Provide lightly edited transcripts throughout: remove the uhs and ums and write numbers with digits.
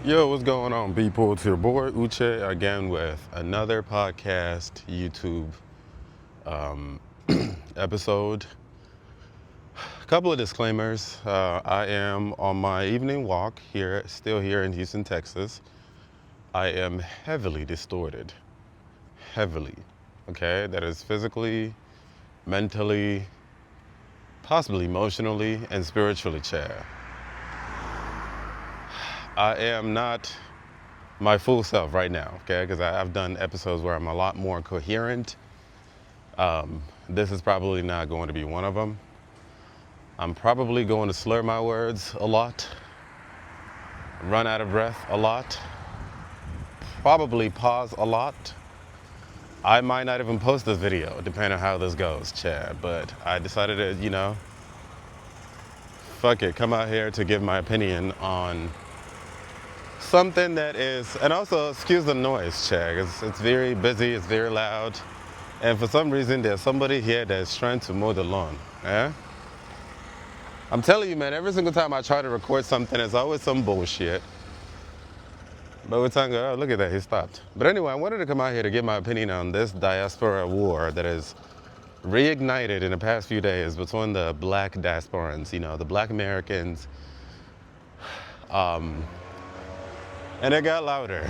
Yo, what's going on, people? It's your boy Uche again with another podcast YouTube episode. A couple of disclaimers. I am on my evening walk here, still here in Houston, Texas. I am heavily distorted. Heavily. Okay? That is physically, mentally, possibly emotionally, and spiritually, Chad. I am not my full self right now, okay? Because I've done episodes where I'm a lot more coherent. This is probably not going to be one of them. I'm probably going to slur my words a lot, run out of breath a lot, probably pause a lot. I might not even post this video, depending on how this goes, Chad. But I decided to, fuck it, come out here to give my opinion on something that is, and also excuse the noise, Chad. It's very busy, it's very loud. And for some reason, there's somebody here that's trying to mow the lawn. Yeah? I'm telling you, man, every single time I try to record something, it's always some bullshit. But we're talking, oh, look at that, he stopped. But anyway, I wanted to come out here to give my opinion on this diaspora war that is reignited in the past few days between the black diasporans, the black Americans. And it got louder.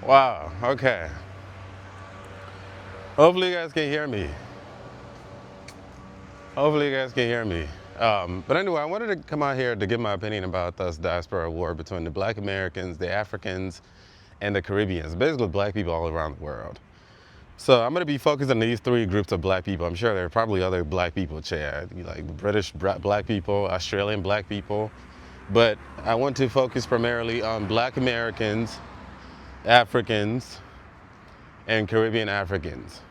Wow, okay. Hopefully you guys can hear me. But anyway, I wanted to come out here to give my opinion about this diaspora war between the black Americans, the Africans, and the Caribbeans. Basically, black people all around the world. So I'm going to be focused on these three groups of black people. I'm sure there are probably other black people, Chad, like British black people, Australian black people. But I want to focus primarily on black Americans, Africans, and Caribbean Africans.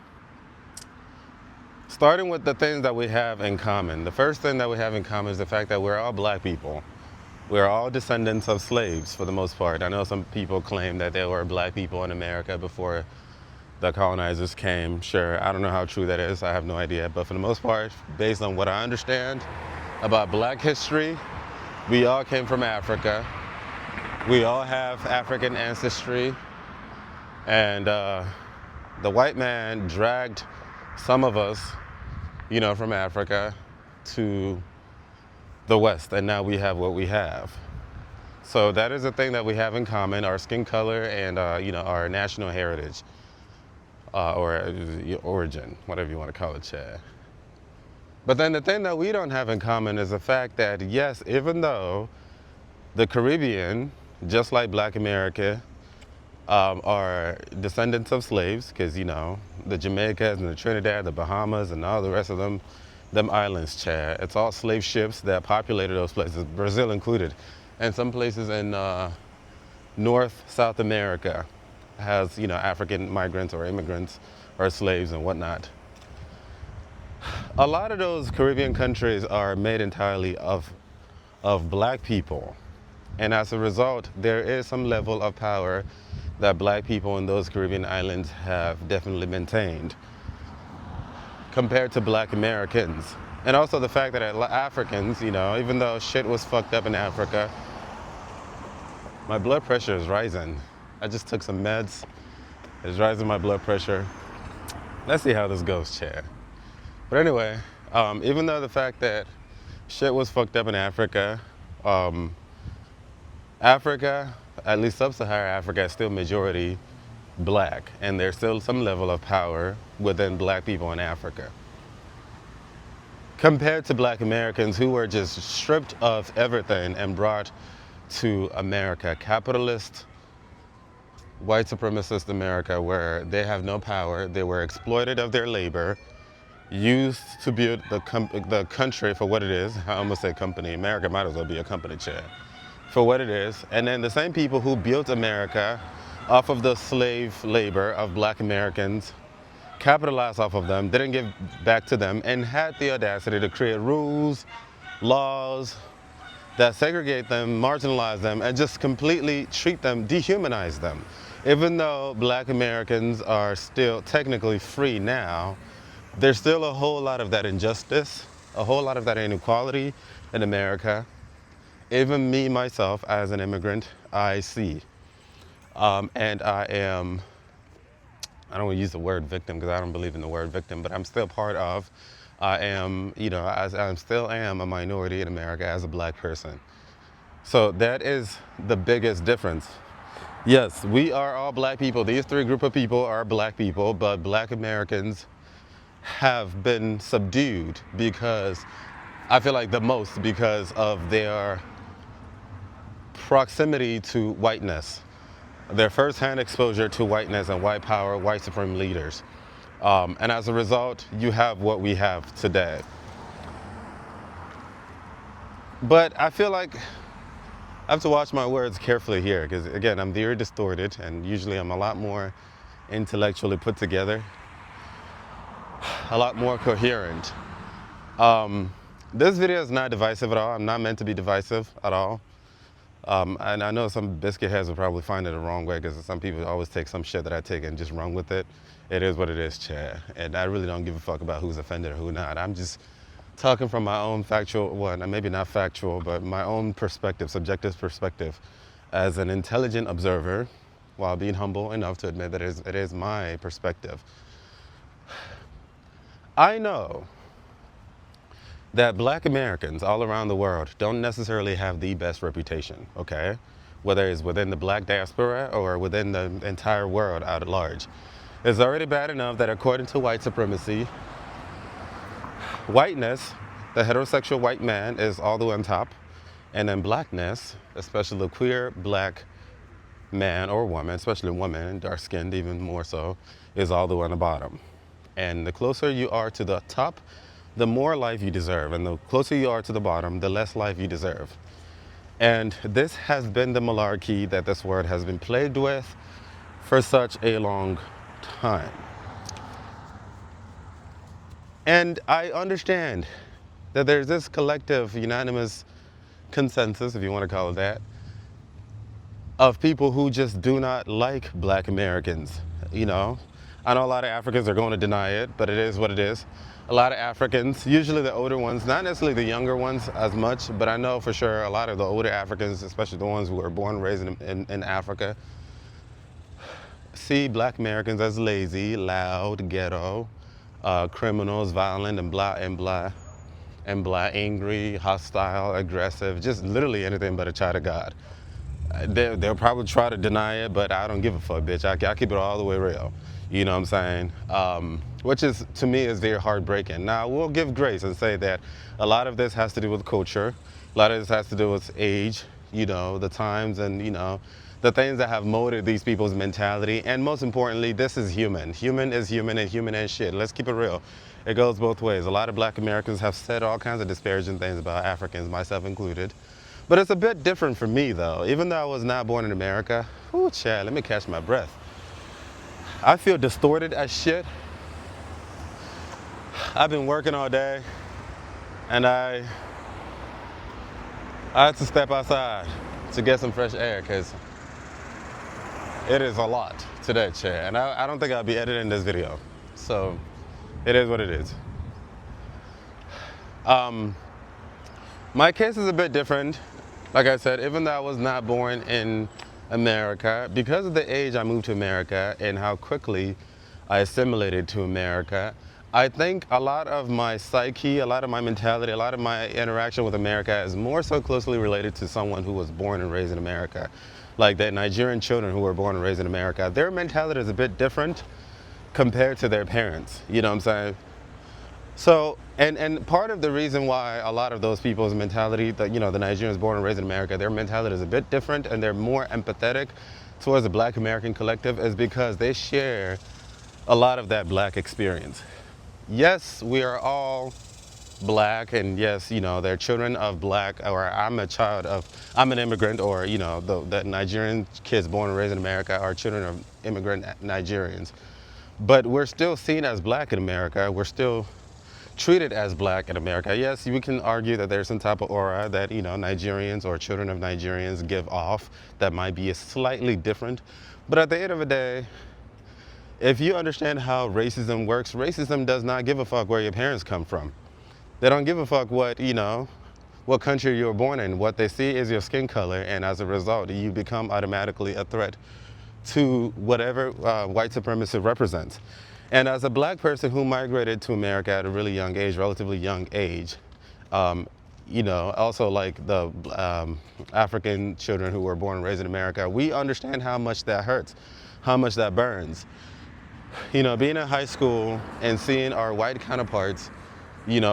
Starting with the things that we have in common. The first thing that we have in common is the fact that we're all black people. We're all descendants of slaves for the most part. I know some people claim that there were black people in America before the colonizers came. Sure, I don't know how true that is. I have no idea. But for the most part, based on what I understand about black history, we all came from Africa. We all have African ancestry. And the white man dragged some of us, from Africa to the West, and now we have what we have. So that is the thing that we have in common, our skin color and, our national heritage, or origin, whatever you want to call it, Chad. But then the thing that we don't have in common is the fact that, yes, even though the Caribbean, just like Black America, are descendants of slaves, because, the Jamaicas and the Trinidad, the Bahamas, and all the rest of them islands, Chad. It's all slave ships that populated those places, Brazil included. And some places in North, South America has, African migrants or immigrants or slaves and whatnot. A lot of those Caribbean countries are made entirely of black people. And as a result, there is some level of power that black people in those Caribbean islands have definitely maintained compared to black Americans. And also the fact that Africans, even though shit was fucked up in Africa, my blood pressure is rising. I just took some meds. It's rising my blood pressure. Let's see how this goes, Chad. But anyway, even though the fact that shit was fucked up in Africa, Africa, at least sub-Saharan Africa, is still majority black, and there's still some level of power within black people in Africa. Compared to black Americans who were just stripped of everything and brought to America, capitalist, white supremacist America, where they have no power, they were exploited of their labor, used to build the country for what it is. I almost said company. America might as well be a company, Chad. For what it is. And then the same people who built America off of the slave labor of black Americans, capitalized off of them, didn't give back to them, and had the audacity to create rules, laws that segregate them, marginalize them, and just completely treat them, dehumanize them. Even though black Americans are still technically free now, there's still a whole lot of that injustice, a whole lot of that inequality in America. even me, myself, as an immigrant, I see. And I don't want to use the word victim because I don't believe in the word victim, but I'm still part of, I am, as I still am a minority in America as a black person. So that is the biggest difference. Yes, we are all black people. These three group of people are black people, but black Americans have been subdued because I feel like the most because of their proximity to whiteness, their firsthand exposure to whiteness and white power, white supreme leaders. And as a result, you have what we have today. But I feel like I have to watch my words carefully here because, again, I'm very distorted and usually I'm a lot more intellectually put together, a lot more coherent. This video is not divisive at all. I'm not meant to be divisive at all. And I know some biscuit heads will probably find it the wrong way because some people always take some shit that I take and just run with it. It is what it is, Chad. And I really don't give a fuck about who's offended or who not. I'm just talking from my own factual, well, maybe not factual, but my own perspective, subjective perspective as an intelligent observer while being humble enough to admit that it is my perspective. I know that black Americans all around the world don't necessarily have the best reputation, okay? Whether it's within the black diaspora or within the entire world out at large. It's already bad enough that according to white supremacy, whiteness, the heterosexual white man is all the way on top, and then blackness, especially the queer black man or woman, especially woman, dark-skinned even more so, is all the way on the bottom. And the closer you are to the top, the more life you deserve. And the closer you are to the bottom, the less life you deserve. And this has been the malarkey that this world has been plagued with for such a long time. And I understand that there's this collective, unanimous consensus, if you want to call it that, of people who just do not like black Americans. I know a lot of Africans are going to deny it, but it is what it is. A lot of Africans, usually the older ones, not necessarily the younger ones as much, but I know for sure a lot of the older Africans, especially the ones who were born and raised in Africa, see black Americans as lazy, loud, ghetto, criminals, violent, and blah, angry, hostile, aggressive, just literally anything but a child of God. They'll probably try to deny it, but I don't give a fuck, bitch. I keep it all the way real. You know what I'm saying? Which is, to me, is very heartbreaking. Now, we'll give grace and say that a lot of this has to do with culture. A lot of this has to do with age, the times and, the things that have molded these people's mentality. And most importantly, this is human. Human is human and human is shit. Let's keep it real. It goes both ways. A lot of black Americans have said all kinds of disparaging things about Africans, myself included. But it's a bit different for me, though. Even though I was not born in America, ooh, Chad, let me catch my breath. I feel distorted as shit. I've been working all day, and I had to step outside to get some fresh air, because it is a lot today, Chad. And I don't think I'll be editing this video. So, it is what it is. My case is a bit different. Like I said, even though I was not born in America, because of the age I moved to America and how quickly I assimilated to America, I think a lot of my psyche, a lot of my mentality, a lot of my interaction with America is more so closely related to someone who was born and raised in America. Like the Nigerian children who were born and raised in America, their mentality is a bit different compared to their parents, you know what I'm saying? So, and part of the reason why a lot of those people's mentality, the Nigerians born and raised in America, their mentality is a bit different and they're more empathetic towards the black American collective is because they share a lot of that black experience. Yes, we are all black, and yes, they're children of black, or I'm an immigrant, or, the Nigerian kids born and raised in America are children of immigrant Nigerians. But we're still seen as black in America. We're still treated as black in America. Yes, we can argue that there's some type of aura that, Nigerians or children of Nigerians give off that might be slightly different. But at the end of the day, if you understand how racism works, racism does not give a fuck where your parents come from. They don't give a fuck what, the what country you were born in. What they see is your skin color, and as a result, you become automatically a threat to whatever white supremacy represents. And as a black person who migrated to America at a really young age, relatively young age, also like the African children who were born and raised in America, we understand how much that hurts, how much that burns. Being in high school and seeing our white counterparts,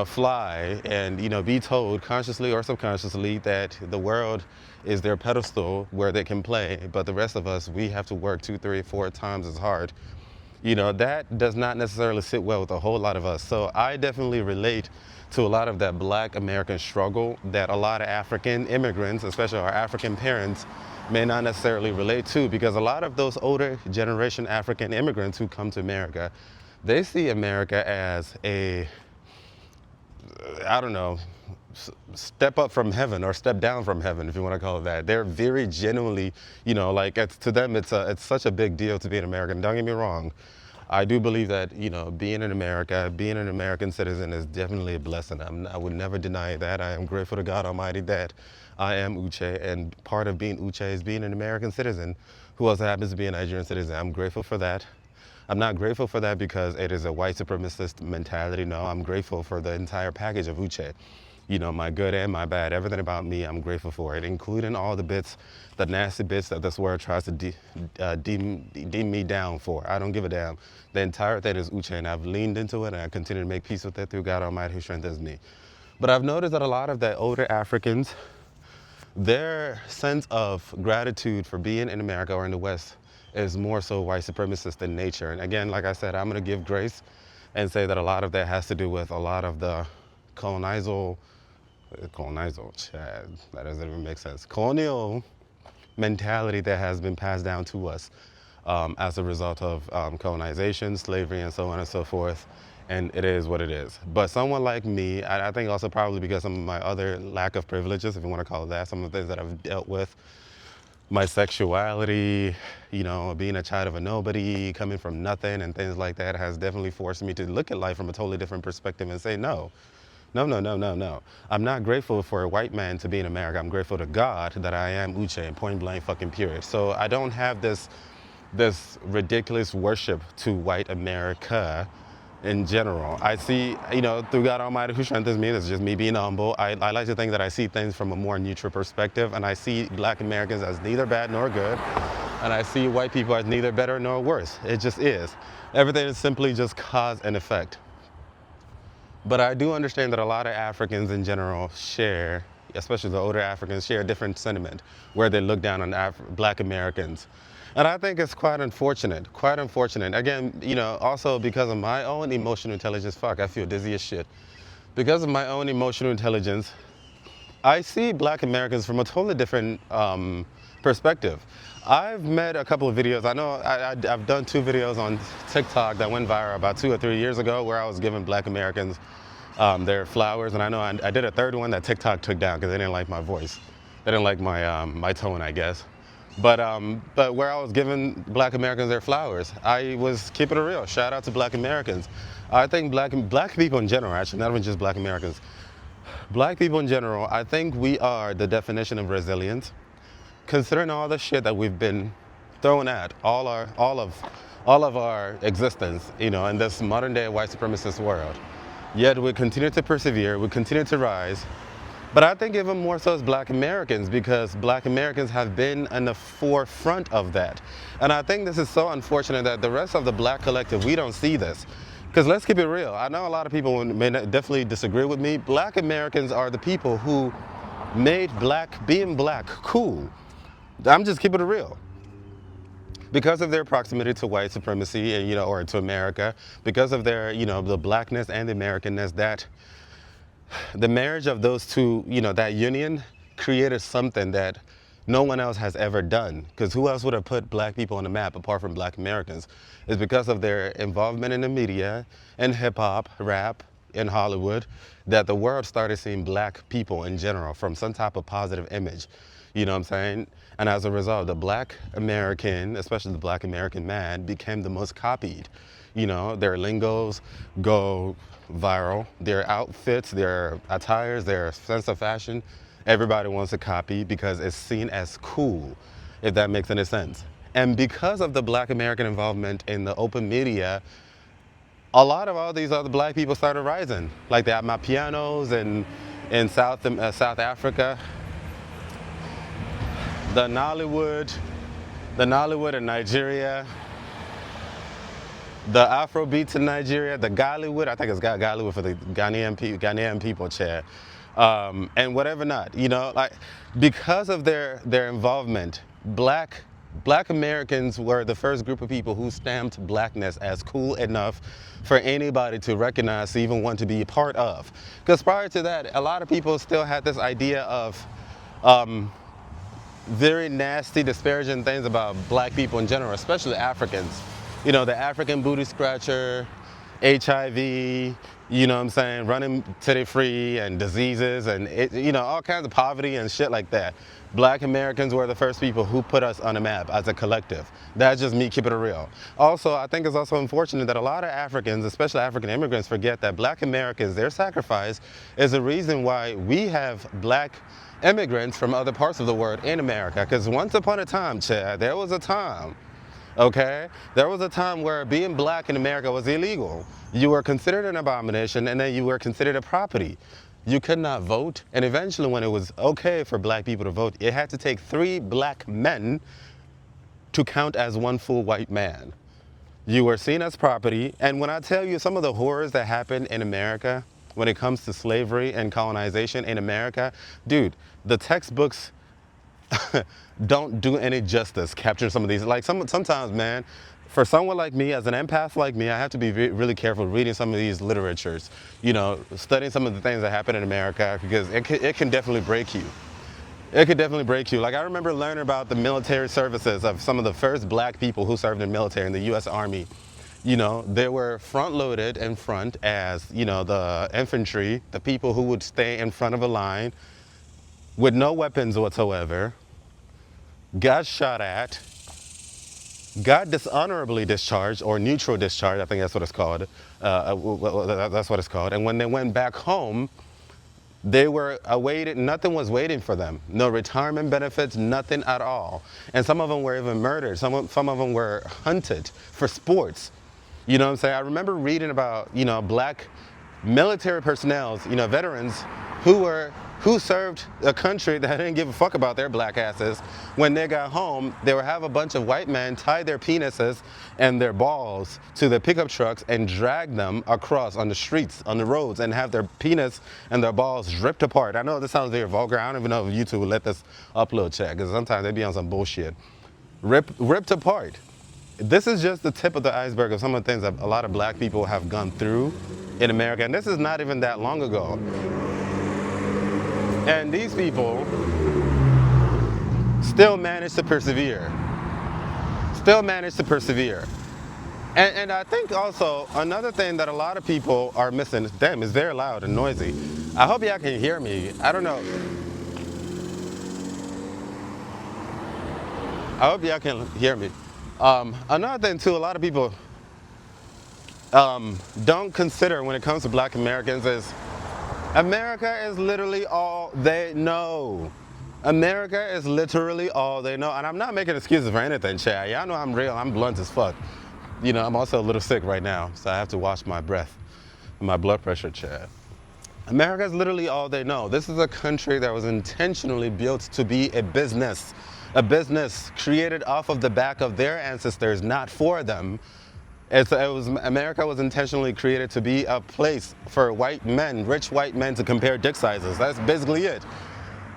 fly and, be told consciously or subconsciously that the world is their pedestal where they can play, but the rest of us, we have to work 2, 3, 4 times as hard. That does not necessarily sit well with a whole lot of us. So I definitely relate to a lot of that black American struggle that a lot of African immigrants, especially our African parents, may not necessarily relate to, because a lot of those older generation African immigrants who come to America, they see America as a, I don't know, step up from heaven or step down from heaven, if you want to call it that. They're very genuinely, to them, it's such a big deal to be an American. Don't get me wrong. I do believe that, being in America, being an American citizen is definitely a blessing. I would never deny that. I am grateful to God Almighty that I am Uche, and part of being Uche is being an American citizen who also happens to be a Nigerian citizen. I'm grateful for that. I'm not grateful for that because it is a white supremacist mentality. No, I'm grateful for the entire package of Uche. My good and my bad, everything about me, I'm grateful for it, including all the bits, the nasty bits that this world tries to deem me down for. I don't give a damn. The entire thing is Uche, and I've leaned into it, and I continue to make peace with it through God Almighty who strengthens me. But I've noticed that a lot of the older Africans, their sense of gratitude for being in America or in the West is more so white supremacist in nature. And again, like I said, I'm going to give grace and say that a lot of that has to do with a lot of the colonial, Chad, that doesn't even make sense. Colonial mentality that has been passed down to us as a result of colonization, slavery, and so on and so forth. And it is what it is. But someone like me, I think also probably because some of my other lack of privileges, if you want to call it that, some of the things that I've dealt with, my sexuality, being a child of a nobody, coming from nothing and things like that has definitely forced me to look at life from a totally different perspective and say, no. I'm not grateful for a white man to be in America. I'm grateful to God that I am Uche, and point blank fucking period. So I don't have this ridiculous worship to white America in general. I see, through God Almighty who strengthens me, it's just me being humble. I like to think that I see things from a more neutral perspective, and I see black Americans as neither bad nor good, and I see white people as neither better nor worse. It just is. Everything is simply just cause and effect. But I do understand that a lot of Africans in general share, especially the older Africans, share a different sentiment where they look down on black Americans. And I think it's quite unfortunate, Again, also because of my own emotional intelligence, I feel dizzy as shit. Because of my own emotional intelligence, I see black Americans from a totally different perspective. I've made a couple of videos. I know I've done 2 videos on TikTok that went viral about 2 or 3 years ago where I was giving black Americans their flowers. And I know I did a 3rd one that TikTok took down because they didn't like my voice. They didn't like my tone, I guess. But where I was giving black Americans their flowers, I was keeping it real. Shout out to black Americans. I think black people in general, actually, not even just black Americans. Black people in general, I think we are the definition of resilience. Considering all the shit that we've been thrown at all of our existence, in this modern day white supremacist world. Yet we continue to persevere, we continue to rise. But I think even more so as black Americans, because black Americans have been in the forefront of that. And I think this is so unfortunate that the rest of the black collective, we don't see this. Because let's keep it real. I know a lot of people may definitely disagree with me. Black Americans are the people who made being black cool. I'm just keeping it real. Because of their proximity to white supremacy and, or to America, because of their, the blackness and the Americanness, that the marriage of those two, that union created something that no one else has ever done. Because who else would have put black people on the map apart from black Americans? It's because of their involvement in the media, in hip hop, rap, in Hollywood, that the world started seeing black people in general from some type of positive image. You know what I'm saying? And as a result, the black American, especially the black American man, became the most copied. Their lingos go viral. Their outfits, their attires, their sense of fashion, everybody wants to copy because it's seen as cool, if that makes any sense. And because of the Black American involvement in the open media, a lot of all these other black people started rising, like the Amapianos in South Africa, the Nollywood in Nigeria, the Afro beats in Nigeria, the Gollywood, I think it's got Gollywood for the Ghanaian people, Chad, and whatever not, like because of their involvement, Black Americans were the first group of people who stamped blackness as cool enough for anybody to recognize, to even want to be a part of. Because prior to that, a lot of people still had this idea of very nasty, disparaging things about black people in general, especially Africans. The African booty scratcher, HIV, you know what I'm saying, running titty free and diseases and, all kinds of poverty and shit like that. Black Americans were the first people who put us on a map as a collective. That's just me keeping it real. Also, I think it's also unfortunate that a lot of Africans, especially African immigrants, forget that Black Americans, their sacrifice is the reason why we have Black immigrants from other parts of the world in America. Because once upon a time, Chad, there was a time, okay? There was a time where being black in America was illegal. You were considered an abomination, and then you were considered a property. You could not vote, and eventually when it was okay for black people to vote, it had to take 3 black men to count as one full white man. You were seen as property, and when I tell you some of the horrors that happened in America when it comes to slavery and colonization in America, dude, the textbooks don't do any justice capturing some of these. Like sometimes, man, for someone like me, as an empath like me, I have to be really careful reading some of these literatures, studying some of the things that happen in America, because it can definitely break you. It could definitely break you. Like, I remember learning about the military services of some of the first black people who served in the military in the U.S. Army. They were front-loaded in front as, the infantry, the people who would stay in front of a line with no weapons whatsoever, got shot at, got dishonorably discharged, or neutral discharge, I think that's what it's called. That's what it's called. And when they went back home, they were awaited, nothing was waiting for them. No retirement benefits, nothing at all. And some of them were even murdered. Some of them were hunted for sports. You know what I'm saying? I remember reading about, black military personnel, veterans who served a country that didn't give a fuck about their black asses. When they got home, they would have a bunch of white men tie their penises and their balls to the pickup trucks and drag them across on the streets, on the roads, and have their penis and their balls ripped apart. I know this sounds very vulgar. I don't even know if YouTube will let this upload check, because sometimes they be on some bullshit. Ripped apart. This is just the tip of the iceberg of some of the things that a lot of black people have gone through in America, and this is not even that long ago. And these people still manage to persevere. And I think also another thing that a lot of people are missing, damn, it's very loud and noisy. I hope y'all can hear me. I don't know. I hope y'all can hear me. Another thing too, a lot of people don't consider when it comes to black Americans is America is literally all they know. America is literally all they know. And I'm not making excuses for anything, Chad. Y'all know I'm real. I'm blunt as fuck. I'm also a little sick right now, so I have to watch my breath and my blood pressure, Chad. America is literally all they know. This is a country that was intentionally built to be a business created off of the back of their ancestors, not for them. America was intentionally created to be a place for white men, rich white men, to compare dick sizes. That's basically it.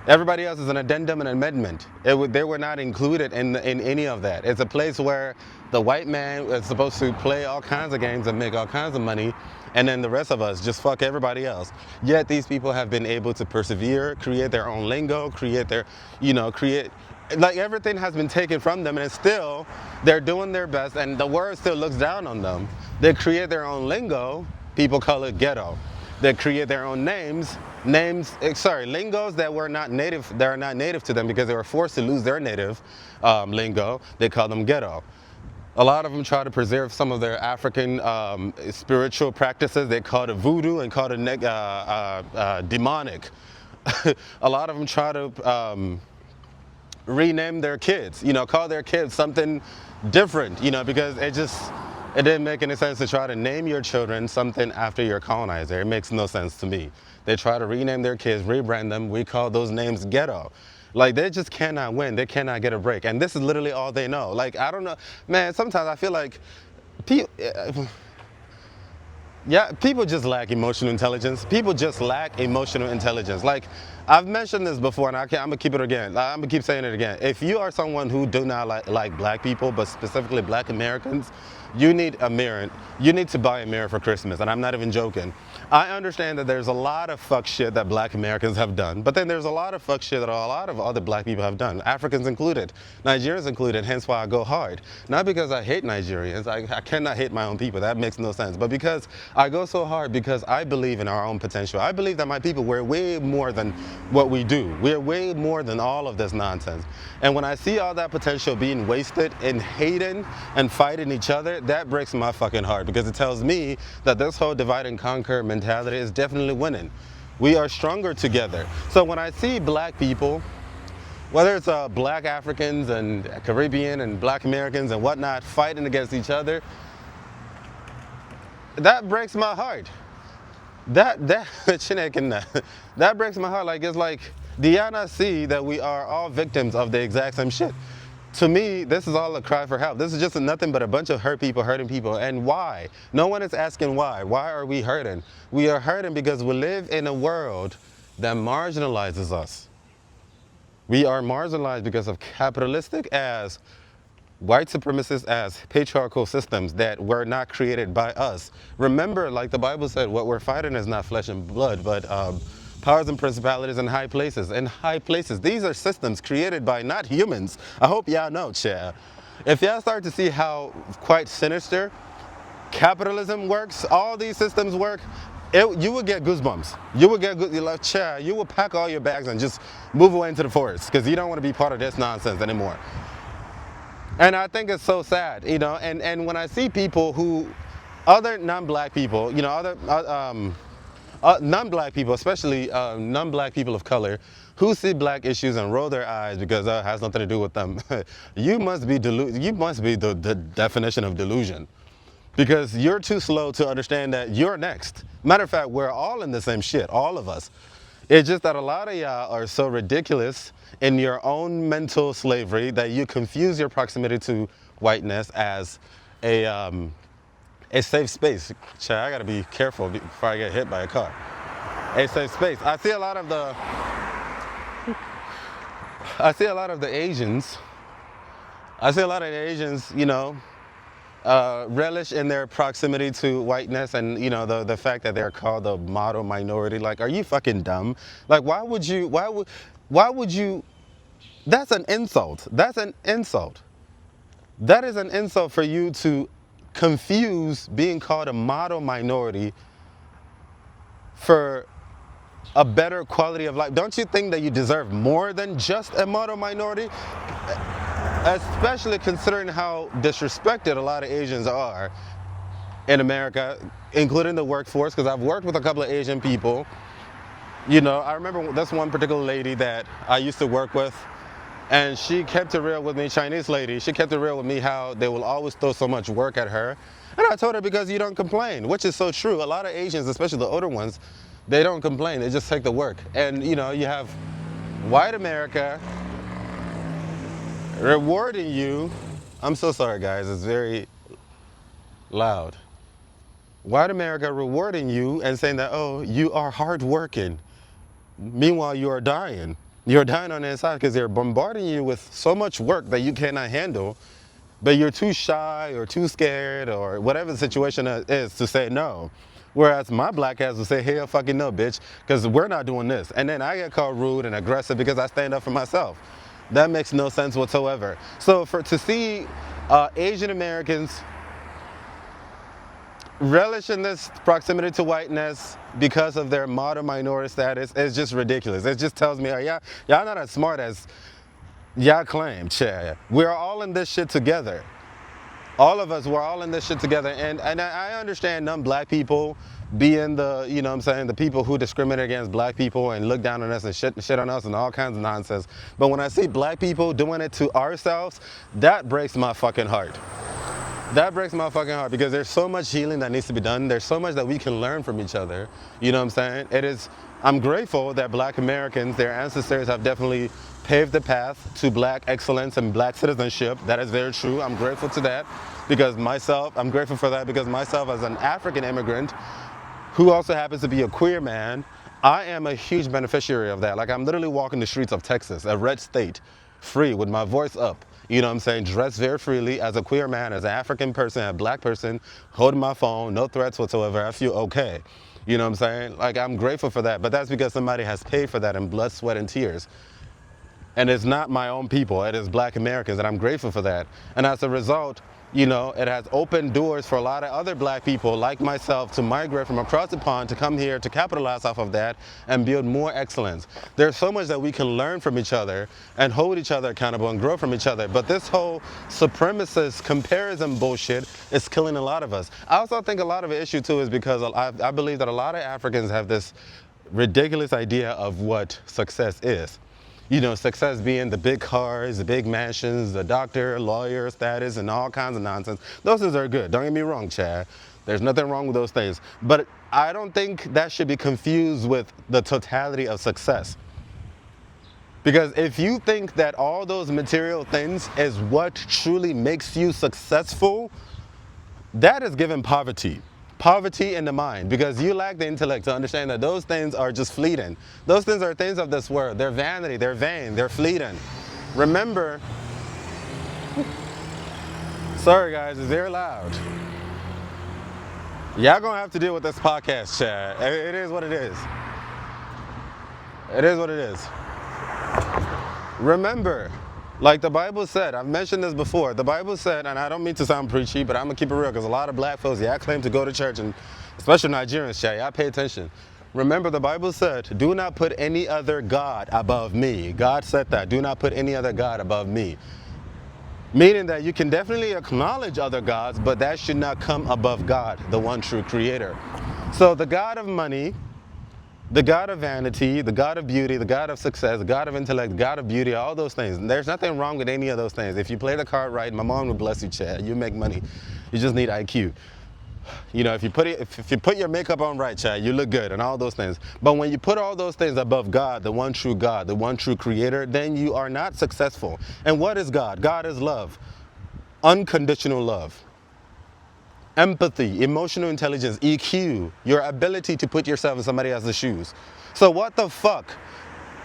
Everybody else is an addendum and amendment. They were not included in any of that. It's a place where the white man is supposed to play all kinds of games and make all kinds of money, and then the rest of us just fuck everybody else. Yet these people have been able to persevere, create their own lingo, like everything has been taken from them, and it's still, they're doing their best, and the world still looks down on them. They create their own lingo, people call it ghetto. They create their own lingos that are not native to them because they were forced to lose their native lingo. They call them ghetto. A lot of them try to preserve some of their African spiritual practices. They call it voodoo and call it demonic. A lot of them try to rename their kids, call their kids something different, because it didn't make any sense to try to name your children something after your colonizer. It makes no sense to me. They try to rename their kids, rebrand them. We call those names ghetto. Like, they just cannot win. They cannot get a break. And this is literally all they know. Like, I don't know. Man, sometimes I feel like people, yeah, people just lack emotional intelligence. People just lack emotional intelligence. Like, I've mentioned this before, and I'm gonna keep it again. I'm gonna keep saying it again. If you are someone who do not like black people, but specifically black Americans, you need a mirror. You need to buy a mirror for Christmas, and I'm not even joking. I understand that there's a lot of fuck shit that black Americans have done, but then there's a lot of fuck shit that a lot of other black people have done, Africans included, Nigerians included, hence why I go hard. Not because I hate Nigerians, I cannot hate my own people, that makes no sense, but because I go so hard because I believe in our own potential. I believe that my people, we're way more than what we do. We're way more than all of this nonsense. And when I see all that potential being wasted in hating and fighting each other, that breaks my fucking heart, because it tells me that this whole divide and conquer mentality is definitely winning. We are stronger together. So when I see black people, whether it's black Africans and Caribbean and black Americans and whatnot fighting against each other, that breaks my heart. That breaks my heart. Like, it's like, do y'all not see that we are all victims of the exact same shit? To me, this is all a cry for help. This is just nothing but a bunch of hurt people hurting people. And why? No one is asking why. Why are we hurting? We are hurting because we live in a world that marginalizes us. We are marginalized because of capitalistic as white supremacist as patriarchal systems that were not created by us. Remember, like the Bible said, what we're fighting is not flesh and blood, but powers and principalities in high places. In high places, these are systems created by not humans. I hope y'all know, child. If y'all start to see how quite sinister capitalism works, all these systems work, you would get goosebumps. You would get like, child, you will pack all your bags and just move away into the forest because you don't want to be part of this nonsense anymore. And I think it's so sad, and when I see people who, other non-black people, non-black people, especially non-black people of color, who see black issues and roll their eyes because it has nothing to do with them, you must be the definition of delusion. Because you're too slow to understand that you're next. Matter of fact, we're all in the same shit, all of us. It's just that a lot of y'all are so ridiculous in your own mental slavery that you confuse your proximity to whiteness as a safe space. Child, I gotta be careful before I get hit by a car. A safe space. I see a lot of the Asians. Relish in their proximity to whiteness and, the fact that they're called the model minority. Like, are you fucking dumb? Like, why would you, that's an insult. That's an insult. That is an insult for you to confuse being called a model minority for a better quality of life. Don't you think that you deserve more than just a model minority? Especially considering how disrespected a lot of Asians are in America, including the workforce, because I've worked with a couple of Asian people. I remember this one particular lady that I used to work with, and she kept it real with me, Chinese lady. She kept it real with me how they will always throw so much work at her. And I told her, because you don't complain, which is so true. A lot of Asians, especially the older ones, they don't complain, they just take the work. And you have white America rewarding you. I'm so sorry, guys, it's very loud. White America rewarding you and saying that, oh, you are hardworking. Meanwhile, you are dying. You're dying on the inside because they're bombarding you with so much work that you cannot handle, but you're too shy or too scared or whatever the situation is to say no. Whereas my black ass will say, hell fucking no, bitch, because we're not doing this. And then I get called rude and aggressive because I stand up for myself. That makes no sense whatsoever. So to see Asian Americans relish in this proximity to whiteness because of their model minority status is just ridiculous. It just tells me, y'all not as smart as y'all claim, child. We're all in this shit together. All of us, we're all in this shit together. And I understand black people being the, you know what I'm saying, the people who discriminate against black people and look down on us and shit on us and all kinds of nonsense. But when I see black people doing it to ourselves, that breaks my fucking heart. That breaks my fucking heart because there's so much healing that needs to be done. There's so much that we can learn from each other. You know what I'm saying? I'm grateful that black Americans, their ancestors have definitely paved the path to black excellence and black citizenship. That is very true. I'm grateful to that because I'm grateful for that because myself as an African immigrant who also happens to be a queer man, I am a huge beneficiary of that. Like I'm literally walking the streets of Texas, a red state, free with my voice up. You know what I'm saying? Dressed very freely as a queer man, as an African person, a black person, holding my phone, no threats whatsoever. I feel okay. You know what I'm saying? Like I'm grateful for that, but that's because somebody has paid for that in blood, sweat, and tears. And it's not my own people, it is black Americans, and I'm grateful for that. And as a result, you know, it has opened doors for a lot of other black people like myself to migrate from across the pond to come here to capitalize off of that and build more excellence. There's so much that we can learn from each other and hold each other accountable and grow from each other. But this whole supremacist comparison bullshit is killing a lot of us. I also think a lot of the issue too is because I believe that a lot of Africans have this ridiculous idea of what success is. You know, success being the big cars, the big mansions, the doctor, lawyer status, and all kinds of nonsense. Those things are good. Don't get me wrong, Chad. There's nothing wrong with those things. But I don't think that should be confused with the totality of success. Because if you think that all those material things is what truly makes you successful, that is given poverty. Poverty in the mind, because you lack the intellect to understand that those things are just fleeting. Those things are things of this world. They're vanity, they're vain, they're fleeting. Remember, sorry guys, it's very loud. Y'all gonna have to deal with this podcast, Chad. It is what it is. It is what it is. Remember, like the Bible said, I've mentioned this before, the Bible said, and I don't mean to sound preachy, but I'm gonna keep it real because a lot of black folks, y'all claim to go to church, and especially Nigerians, y'all pay attention. Remember the Bible said, do not put any other God above me. God said that, do not put any other God above me. Meaning that you can definitely acknowledge other gods, but that should not come above God, the one true creator. So the God of money, the God of vanity, the God of beauty, the God of success, the God of intellect, the God of beauty, all those things. And there's nothing wrong with any of those things. If you play the card right, my mom will bless you, Chad. You make money. You just need IQ. You know, if you put your makeup on right, Chad, you look good and all those things. But when you put all those things above God, the one true creator, then you are not successful. And what is God? God is love. Unconditional love. Empathy, emotional intelligence, EQ, your ability to put yourself in somebody else's shoes. So what the fuck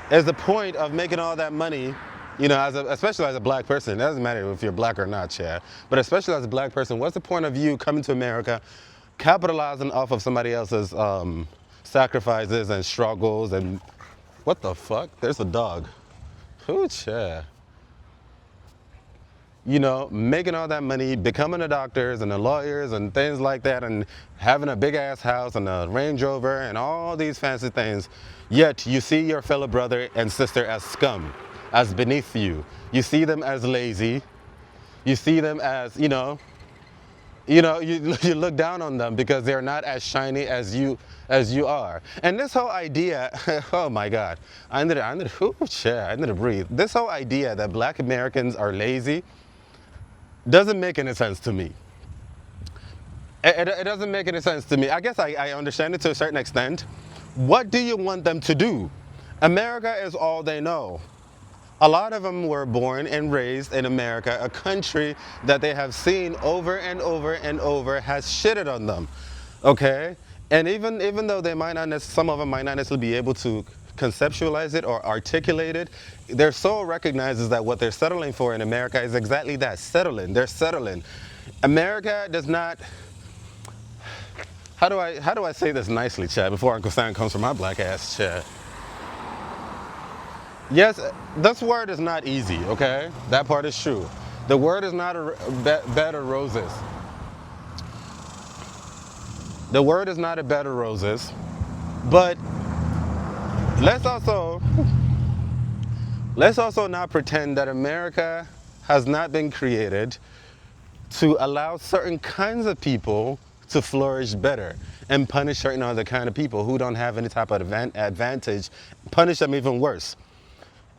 is the point of making all that money, you know, especially as a black person? It doesn't matter if you're black or not, Chad, but especially as a black person, what's the point of you coming to America, capitalizing off of somebody else's sacrifices and struggles and what the fuck? There's a dog. Ooh, Chad. You know, making all that money, becoming the doctors and the lawyers and things like that, and having a big ass house and a Range Rover and all these fancy things, yet you see your fellow brother and sister as scum, as beneath you. You see them as lazy. You see them as, you look down on them because they're not as shiny as you are. And this whole idea, oh my God, I need to breathe. This whole idea that black Americans are lazy doesn't make any sense to me. It doesn't make any sense to me. I guess I understand it to a certain extent. What do you want them to do? America is all they know. A lot of them were born and raised in America, a country that they have seen over and over and over has shitted on them, okay? And even though they might not, some of them might not necessarily be able to conceptualize it or articulate it, their soul recognizes that what they're settling for in America is exactly that, settling. They're settling. America does not, how do I say this nicely, Chad, before Uncle Sam comes from my black ass, Chad? Yes, this word is not easy, okay? That part is true. The word is not a bed of roses. The word is not a bed of roses, but let's also not pretend that America has not been created to allow certain kinds of people to flourish better and punish certain other kind of people who don't have any type of advantage, punish them even worse.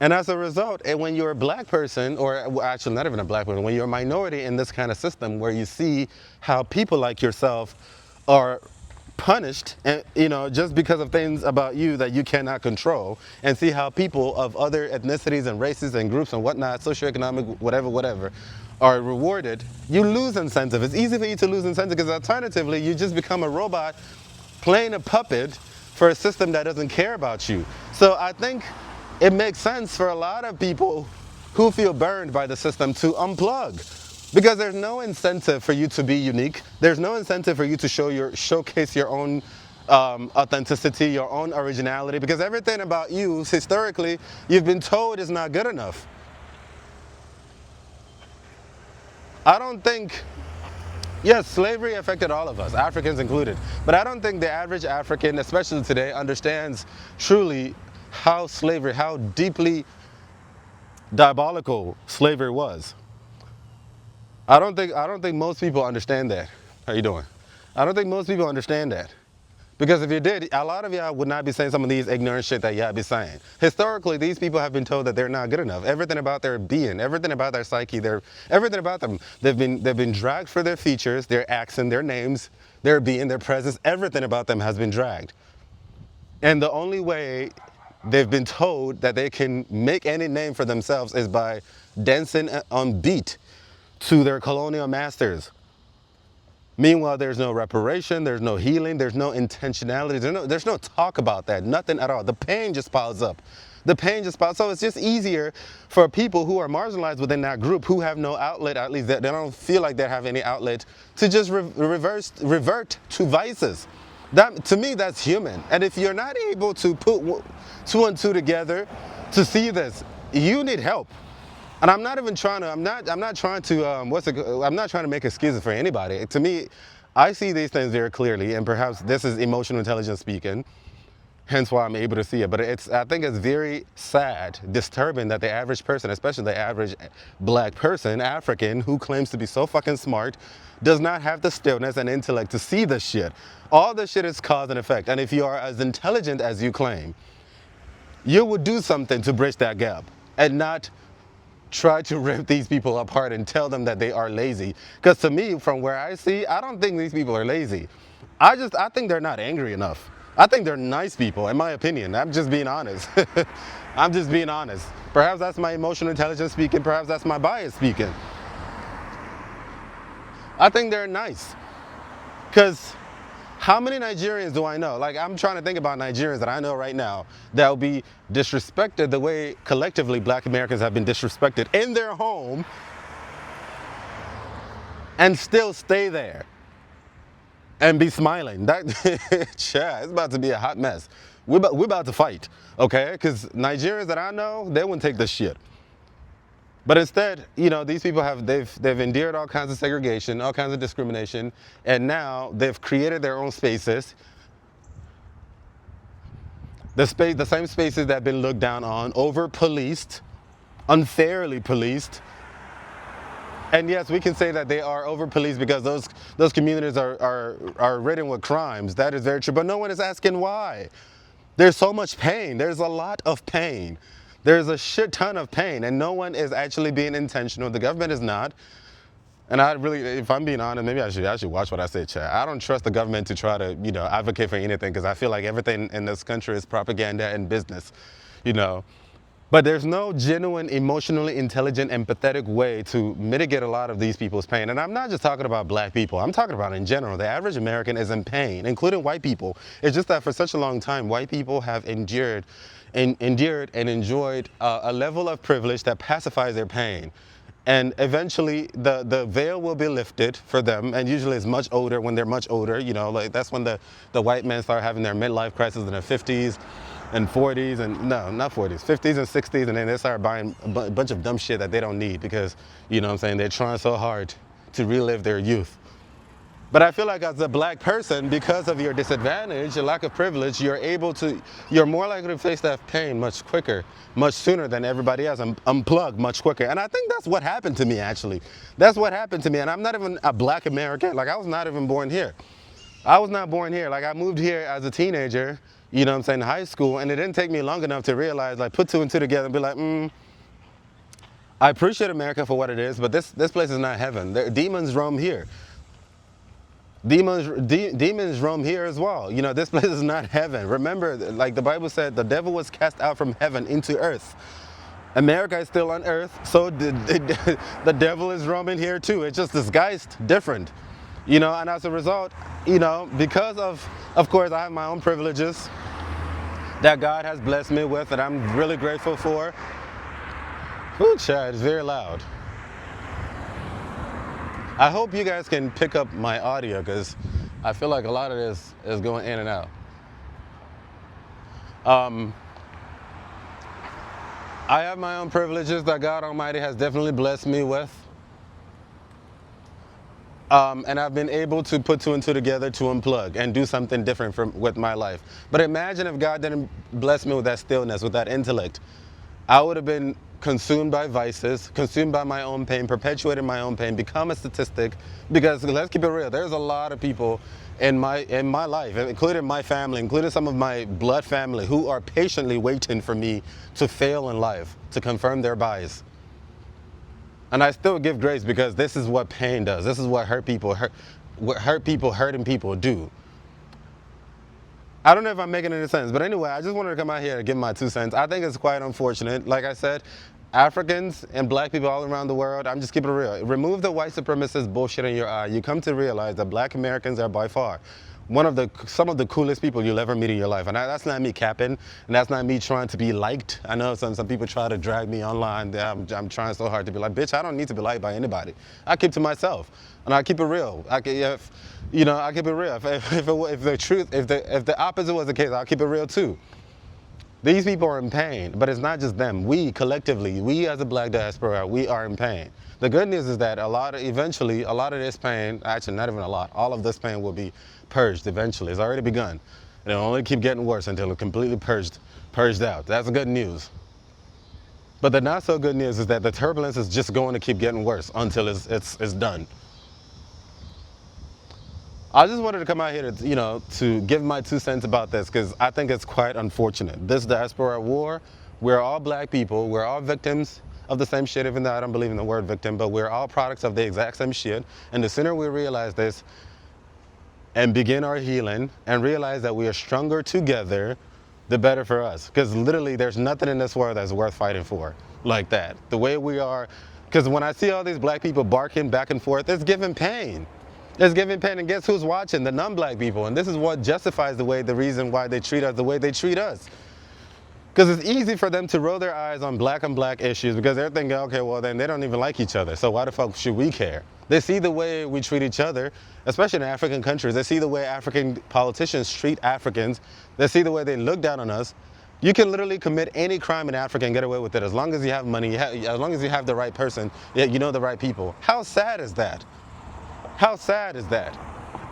And as a result, and when you're a black person, or well, actually not even a black person, when you're a minority in this kind of system where you see how people like yourself are punished, and just because of things about you that you cannot control, and see how people of other ethnicities and races and groups and whatnot, socioeconomic, whatever, are rewarded, you lose incentive. It's easy for you to lose incentive because alternatively, you just become a robot playing a puppet for a system that doesn't care about you. So I think it makes sense for a lot of people who feel burned by the system to unplug, because there's no incentive for you to be unique. There's no incentive for you to showcase your own authenticity, your own originality, because everything about you, historically, you've been told is not good enough. I don't think, yes, slavery affected all of us, Africans included, but I don't think the average African, especially today, understands truly how deeply diabolical slavery was. I don't think most people understand that. How you doing? I don't think most people understand that. Because if you did, a lot of y'all would not be saying some of these ignorant shit that y'all be saying. Historically, these people have been told that they're not good enough. Everything about their being, everything about their psyche, everything about them, they've been dragged for their features, their accent, their names, their being, their presence. Everything about them has been dragged. And the only way they've been told that they can make any name for themselves is by dancing on beat to their colonial masters. Meanwhile, there's no reparation, there's no healing, there's no intentionality, there's no talk about that, nothing at all. The pain just piles up. The pain just piles up. So it's just easier for people who are marginalized within that group, who have no outlet, at least they don't feel like they have any outlet, to just revert to vices. That, to me, that's human. And if you're not able to put two and two together to see this, you need help. And I'm not even trying to, I'm not trying to make excuses for anybody. To me, I see these things very clearly, and perhaps this is emotional intelligence speaking, hence why I'm able to see it. But I think it's very sad, disturbing that the average person, especially the average black person, African, who claims to be so fucking smart, does not have the stillness and intellect to see this shit. All this shit is cause and effect. And if you are as intelligent as you claim, you would do something to bridge that gap and not try to rip these people apart and tell them that they are lazy. Because to me, from where I see, I don't think these people are lazy. I think they're not angry enough. I think they're nice people, in my opinion. I'm just being honest. I'm just being honest. Perhaps that's my emotional intelligence speaking. Perhaps that's my bias speaking. I think they're nice. Because how many Nigerians do I know? Like, I'm trying to think about Nigerians that I know right now that will be disrespected the way collectively black Americans have been disrespected in their home and still stay there and be smiling. It's about to be a hot mess. We're about to fight, okay? Because Nigerians that I know, they wouldn't take this shit. But instead, these people they've endured all kinds of segregation, all kinds of discrimination, and now they've created their own spaces. The same spaces that have been looked down on, over-policed, unfairly policed. And yes, we can say that they are over-policed because those communities are ridden with crimes. That is very true, but no one is asking why. There's so much pain. There's a lot of pain. There's a shit ton of pain, and no one is actually being intentional. The government is not. And I really, if I'm being honest, maybe I should watch what I say, chat. I don't trust the government to try to, advocate for anything, because I feel like everything in this country is propaganda and business, But there's no genuine, emotionally intelligent, empathetic way to mitigate a lot of these people's pain. And I'm not just talking about black people. I'm talking about in general. The average American is in pain, including white people. It's just that for such a long time, white people have endured and enjoyed a level of privilege that pacifies their pain. And eventually the veil will be lifted for them, and usually it's much older, when they're much older, like that's when the white men start having their midlife crisis in their 50s and 40s, and no, not 40s, 50s and 60s, and then they start buying a bunch of dumb shit that they don't need because, they're trying so hard to relive their youth. But I feel like as a black person, because of your disadvantage, your lack of privilege, you're more likely to face that pain much quicker, much sooner than everybody else, and unplug much quicker. And I think that's what happened to me, actually. That's what happened to me. And I'm not even a black American. Like, I was not even born here. I was not born here. Like, I moved here as a teenager, you know what I'm saying, in high school, and it didn't take me long enough to realize, like, put two and two together and be like, I appreciate America for what it is, but this place is not heaven. Demons roam here. Demons roam here as well. You know, this place is not heaven. Remember, like the Bible said, the devil was cast out from heaven into earth. America is still on earth, so the devil is roaming here too. It's just disguised different. You know, and as a result, you know, because of course, I have my own privileges that God has blessed me with that I'm really grateful for. Ooh, child, it's very loud. I hope you guys can pick up my audio because I feel like a lot of this is going in and out. I have my own privileges that God Almighty has definitely blessed me with. And I've been able to put two and two together to unplug and do something different with my life. But imagine if God didn't bless me with that stillness, with that intellect. I would have been consumed by vices, consumed by my own pain, perpetuating my own pain, become a statistic. Because let's keep it real, there's a lot of people in my life, including my family, including some of my blood family, who are patiently waiting for me to fail in life, to confirm their bias. And I still give grace because this is what pain does. This is what hurting people do. I don't know if I'm making any sense, but anyway, I just wanted to come out here and give my 2 cents. I think it's quite unfortunate. Like I said, Africans and black people all around the world, I'm just keeping it real. Remove the white supremacist bullshit in your eye. You come to realize that black Americans are by far some of the coolest people you'll ever meet in your life. And that's not me capping, and that's not me trying to be liked. I know some people try to drag me online. I'm trying so hard to be like, bitch, I don't need to be liked by anybody. I keep to myself, and I keep it real. I keep it real. If the opposite was the case, I'll keep it real too. These people are in pain, but it's not just them. We collectively, we as a black diaspora, we are in pain. The good news is that eventually, a lot of this pain, actually not even a lot, all of this pain will be purged eventually. It's already begun. And it'll only keep getting worse until it's completely purged out. That's the good news. But the not so good news is that the turbulence is just going to keep getting worse until it's done. I just wanted to come out here to give my 2 cents about this because I think it's quite unfortunate. This diaspora war, we're all black people, we're all victims of the same shit, even though I don't believe in the word victim, but we're all products of the exact same shit. And the sooner we realize this and begin our healing and realize that we are stronger together, the better for us. Because literally there's nothing in this world that's worth fighting for like that. The way we are, because when I see all these black people barking back and forth, it's giving pain. It's giving pain, and guess who's watching? The non-black people. And this is what justifies the reason why they treat us the way they treat us. Because it's easy for them to roll their eyes on black on black issues because they're thinking, okay, well then they don't even like each other, so why the fuck should we care? They see the way we treat each other, especially in African countries. They see the way African politicians treat Africans. They see the way they look down on us. You can literally commit any crime in Africa and get away with it as long as you have money, as long as you have the right person, you know the right people. How sad is that? How sad is that?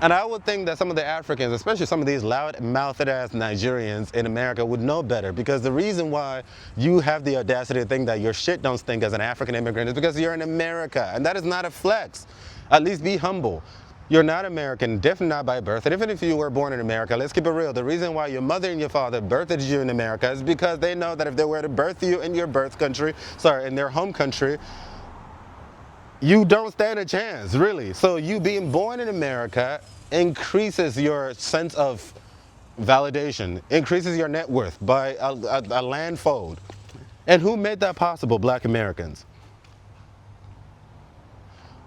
And I would think that some of the Africans, especially some of these loud-mouthed ass Nigerians in America, would know better, because the reason why you have the audacity to think that your shit don't stink as an African immigrant is because you're in America, and that is not a flex. At least be humble. You're not American, definitely not by birth, and even if you were born in America, let's keep it real. The reason why your mother and your father birthed you in America is because they know that if they were to birth you in your birth country, in their home country, you don't stand a chance, really. So you being born in America increases your sense of validation, increases your net worth by a landfold. And who made that possible? Black Americans.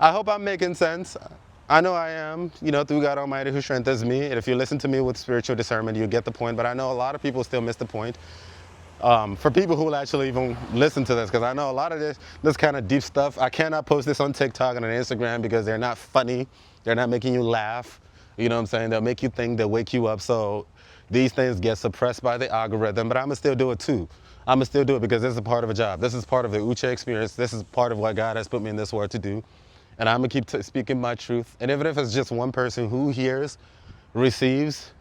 I hope I'm making sense. I know I am, through God Almighty who strengthens me. And if you listen to me with spiritual discernment, you get the point. But I know a lot of people still miss the point. For people who will actually even listen to this, because I know a lot of this kind of deep stuff, I cannot post this on TikTok and on Instagram because they're not funny. They're not making you laugh. You know what I'm saying? They'll make you think, they'll wake you up. So these things get suppressed by the algorithm, but I'm going to still do it too. I'm going to still do it because this is a part of a job. This is part of the Uche experience. This is part of what God has put me in this world to do. and I'm gonna keep speaking my truth. And even if it's just one person who hears, receives,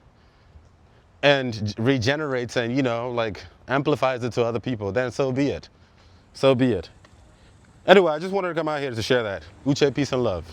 and regenerates and, like amplifies it to other people, then so be it. So be it. Anyway, I just wanted to come out here to share that. Uche, peace and love.